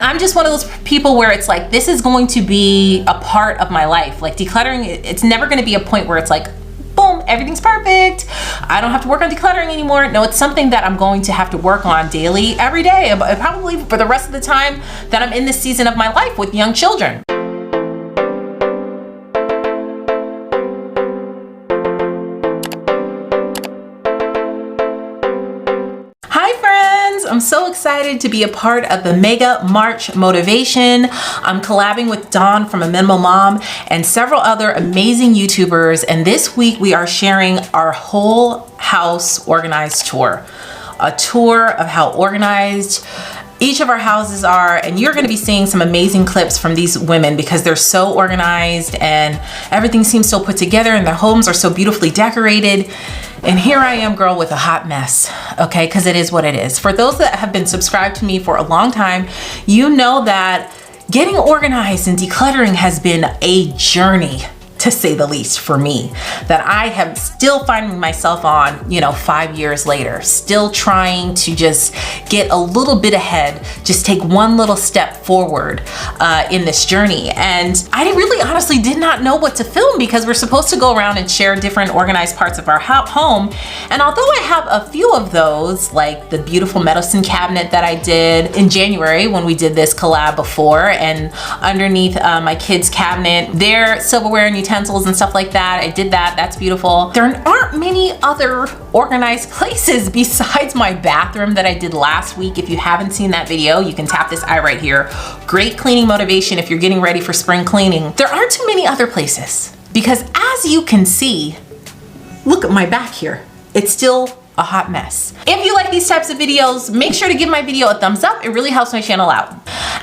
I'm just one of those people where it's like, this is going to be a part of my life. Like decluttering, it's never going to be a point where it's like, boom, everything's perfect, I don't have to work on decluttering anymore. No, it's something that I'm going to have to work on daily, every day, probably for the rest of the time that I'm in this season of my life with young children. I'm so excited to be a part of the Mega March Motivation. I'm collabing with Dawn from A Minimal Mom and several other amazing YouTubers. And this week we are sharing our whole house organized tour. A tour of how organized each of our houses are, and you're going to be seeing some amazing clips from these women because they're so organized and everything seems so put together and their homes are so beautifully decorated. And here I am, girl, with a hot mess, okay? Because it is what it is. For those that have been subscribed to me for a long time, you know that getting organized and decluttering has been a journey, to say the least, for me, that I am still finding myself on, 5 years later, still trying to just get a little bit ahead, just take one little step forward in this journey. And I really honestly did not know what to film because we're supposed to go around and share different organized parts of our home. And although I have a few of those, like the beautiful medicine cabinet that I did in January when we did this collab before, and underneath my kids' cabinet, their silverware and utensils and stuff like that, I did that. That's beautiful. There aren't many other organized places besides my bathroom that I did last week. If you haven't seen that video, you can tap this eye right here. Great cleaning motivation if you're getting ready for spring cleaning. There aren't too many other places because, as you can see, look at my back here. It's still a hot mess. If you like these types of videos, make sure to give my video a thumbs up. It really helps my channel out.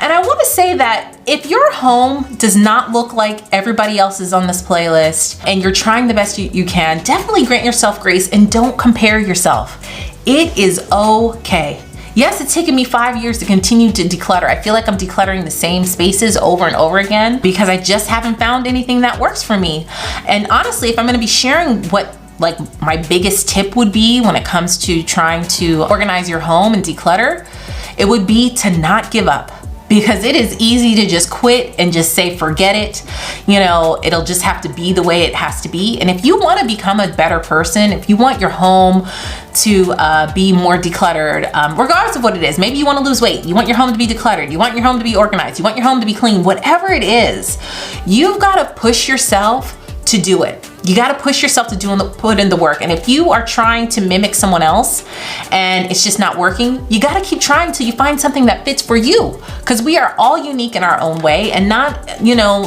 And I want to say that if your home does not look like everybody else's on this playlist and you're trying the best you can, definitely grant yourself grace and don't compare yourself. It is okay. Yes, it's taken me 5 years to continue to declutter. I feel like I'm decluttering the same spaces over and over again because I just haven't found anything that works for me. And honestly, if I'm going to be sharing what my biggest tip would be when it comes to trying to organize your home and declutter, it would be to not give up. Because it is easy to just quit and just say, forget it. It'll just have to be the way it has to be. And if you want to become a better person, if you want your home to be more decluttered, regardless of what it is, maybe you want to lose weight, you want your home to be decluttered, you want your home to be organized, you want your home to be clean, whatever it is, you've got to push yourself to do it. You got to push yourself to put in the work. And if you are trying to mimic someone else and it's just not working, you got to keep trying till you find something that fits for you. Because we are all unique in our own way, and not,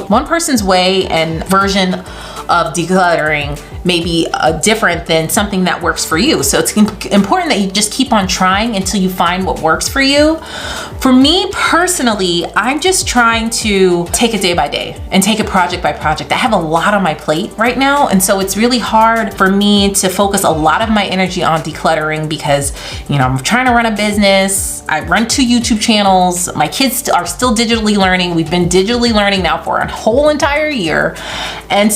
one person's way and version of decluttering may be different than something that works for you. So it's important that you just keep on trying until you find what works for you. For me personally, I'm just trying to take it day by day and take it project by project. I have a lot on my plate right now, and so it's really hard for me to focus a lot of my energy on decluttering because, I'm trying to run a business. I run 2 YouTube channels. My kids are still digitally learning. We've been digitally learning now for a whole entire year. And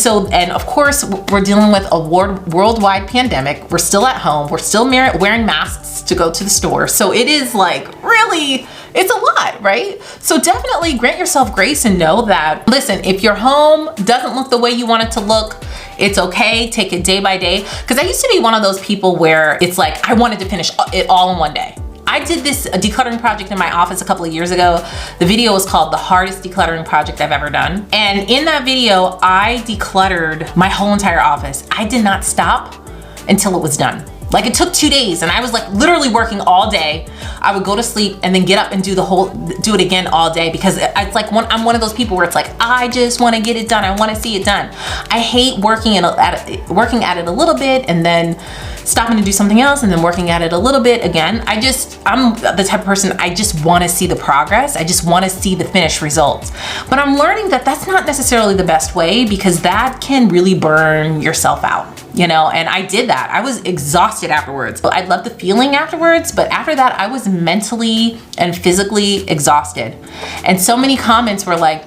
of course, we're dealing with a worldwide pandemic. We're still at home. We're still wearing masks to go to the store. So it is it's a lot, right? So definitely grant yourself grace and know that, listen, if your home doesn't look the way you want it to look, it's okay. Take it day by day. Because I used to be one of those people where it's like, I wanted to finish it all in one day. I did this decluttering project in my office a couple of years ago. The video was called The Hardest Decluttering Project I've Ever Done. And in that video, I decluttered my whole entire office. I did not stop until it was done. It took 2 days and I was literally working all day. I would go to sleep and then get up and do it again all day because it's I'm one of those people where it's I just want to get it done. I want to see it done. I hate working at it a little bit and then stopping to do something else and then working at it a little bit again. I'm the type of person, I just want to see the progress. I just want to see the finished results. But I'm learning that that's not necessarily the best way because that can really burn yourself out. and I did that. I was exhausted afterwards. I love the feeling afterwards, but after that, I was mentally and physically exhausted. And so many comments were like,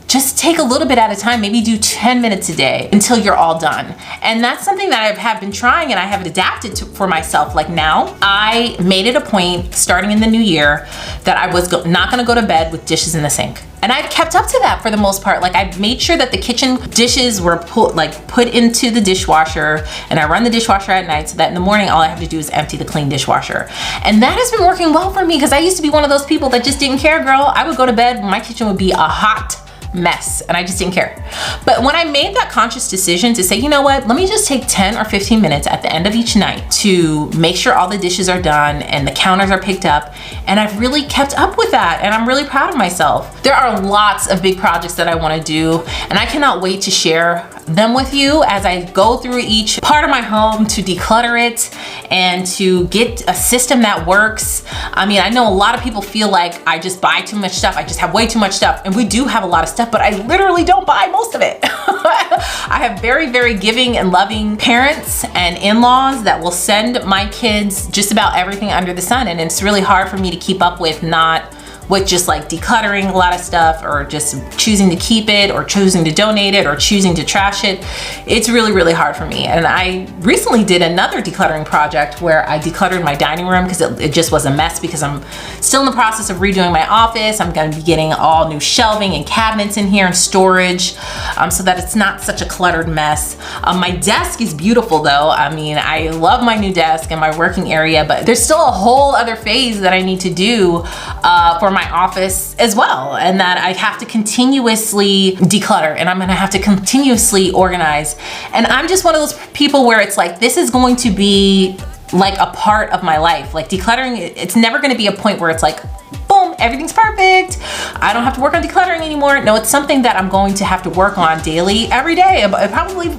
just take a little bit at a time, maybe do 10 minutes a day until you're all done. And that's something that I have been trying and I have adapted to for myself. Like now, I made it a point starting in the new year that I was not gonna go to bed with dishes in the sink. And I've kept up to that for the most part. Like I've made sure that the kitchen dishes were put into the dishwasher, and I run the dishwasher at night so that in the morning, all I have to do is empty the clean dishwasher. And that has been working well for me because I used to be one of those people that just didn't care, girl. I would go to bed, my kitchen would be a hot mess and I just didn't care. But when I made that conscious decision to say, you know what, let me just take 10 or 15 minutes at the end of each night to make sure all the dishes are done and the counters are picked up, and I've really kept up with that and I'm really proud of myself. There are lots of big projects that I want to do and I cannot wait to share them with you as I go through each part of my home to declutter it and to get a system that works. I mean, I know a lot of people feel like I just buy too much stuff, I just have way too much stuff, and we do have a lot of stuff, but I literally don't buy most of it. I have very, very giving and loving parents and in-laws that will send my kids just about everything under the sun, and it's really hard for me to keep up with just like decluttering a lot of stuff or just choosing to keep it or choosing to donate it or choosing to trash it. It's really, really hard for me. And I recently did another decluttering project where I decluttered my dining room because it just was a mess, because I'm still in the process of redoing my office. I'm gonna be getting all new shelving and cabinets in here and storage so that it's not such a cluttered mess. My desk is beautiful though. I mean, I love my new desk and my working area, but there's still a whole other phase that I need to do for my office as well, and that I have to continuously declutter and I'm gonna have to continuously organize. And I'm just one of those people where it's like, this is going to be like a part of my life. Like decluttering, it's never gonna be a point where it's like, boom, everything's perfect, I don't have to work on decluttering anymore. No, it's something that I'm going to have to work on daily, every day, probably,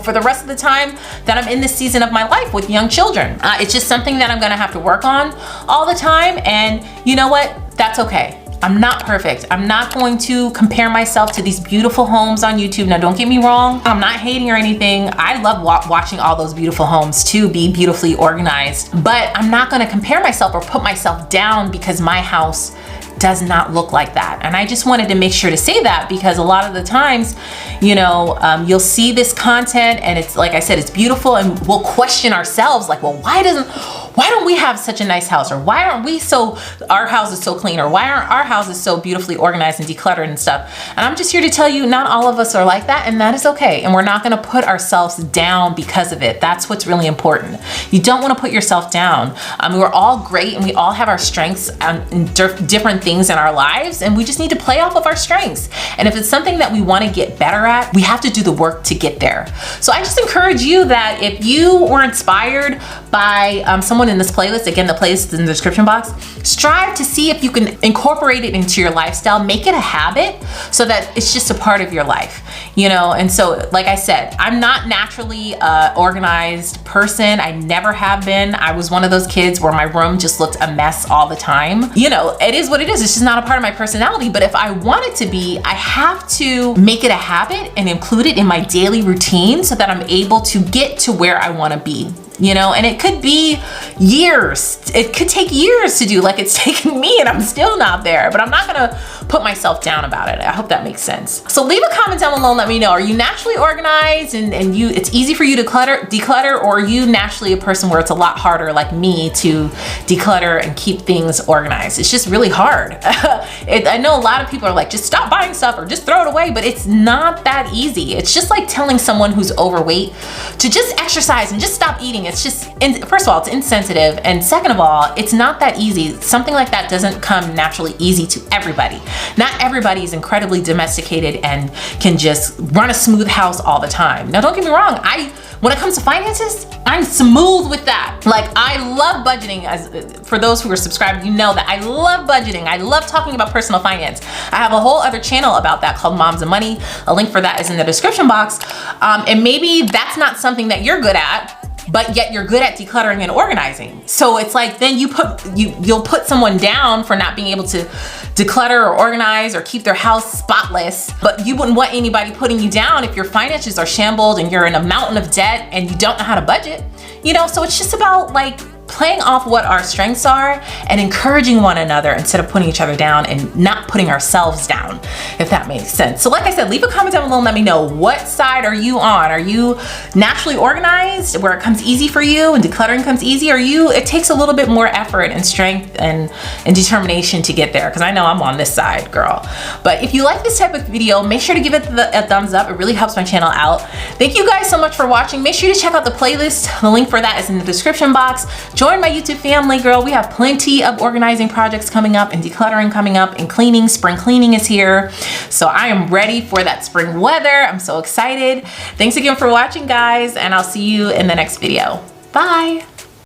for the rest of the time that I'm in this season of my life with young children. It's just something that I'm gonna have to work on all the time, and you know what? That's okay. I'm not perfect. I'm not going to compare myself to these beautiful homes on YouTube. Now, don't get me wrong. I'm not hating or anything. I love watching all those beautiful homes too, be beautifully organized, but I'm not gonna compare myself or put myself down because my house does not look like that. And I just wanted to make sure to say that, because a lot of the times, you'll see this content and it's, like I said, it's beautiful, and we'll question ourselves like, well, why don't we have such a nice house? Or why aren't our house is so clean? Or why aren't our houses so beautifully organized and decluttered and stuff? And I'm just here to tell you, not all of us are like that, and that is okay. And we're not gonna put ourselves down because of it. That's what's really important. You don't wanna put yourself down. We're all great and we all have our strengths and different things in our lives, and we just need to play off of our strengths. And if it's something that we wanna get better at, we have to do the work to get there. So I just encourage you that if you were inspired by someone in this playlist, again, the playlist is in the description box, strive to see if you can incorporate it into your lifestyle, make it a habit so that it's just a part of your life, And so, like I said, I'm not naturally an organized person. I never have been. I was one of those kids where my room just looked a mess all the time. It is what it is. It's just not a part of my personality. But if I want it to be, I have to make it a habit and include it in my daily routine so that I'm able to get to where I want to be. And it could be years. It could take years to do, like it's taken me, and I'm still not there, but I'm not gonna put myself down about it. I hope that makes sense. So leave a comment down below and let me know, are you naturally organized and it's easy for you to declutter, or are you naturally a person where it's a lot harder, like me, to declutter and keep things organized? It's just really hard. I know a lot of people are like, just stop buying stuff or just throw it away, but it's not that easy. It's just like telling someone who's overweight to just exercise and just stop eating. It's just, first of all, it's insensitive, and second of all, it's not that easy. Something like that doesn't come naturally easy to everybody. Not everybody is incredibly domesticated and can just run a smooth house all the time. Now, don't get me wrong, when it comes to finances, I'm smooth with that. Like, I love budgeting. For those who are subscribed, you know that I love budgeting. I love talking about personal finance. I have a whole other channel about that called Moms and Money. A link for that is in the description box. And maybe that's not something that you're good at. but yet you're good at decluttering and organizing. So it's like then you'll put someone down for not being able to declutter or organize or keep their house spotless, but you wouldn't want anybody putting you down if your finances are shambled and you're in a mountain of debt and you don't know how to budget. You know, so it's just about like playing off what our strengths are and encouraging one another instead of putting each other down and not putting ourselves down, if that makes sense. So like I said, leave a comment down below and let me know, what side are you on? Are you naturally organized where it comes easy for you and decluttering comes easy? Or it takes a little bit more effort and strength and determination to get there? Because I know I'm on this side, girl. But if you like this type of video, make sure to give it a thumbs up. It really helps my channel out. Thank you guys so much for watching. Make sure to check out the playlist. The link for that is in the description box. Join my YouTube family, girl. We have plenty of organizing projects coming up and decluttering coming up and cleaning. Spring cleaning is here. So I am ready for that spring weather. I'm so excited. Thanks again for watching, guys, and I'll see you in the next video. Bye.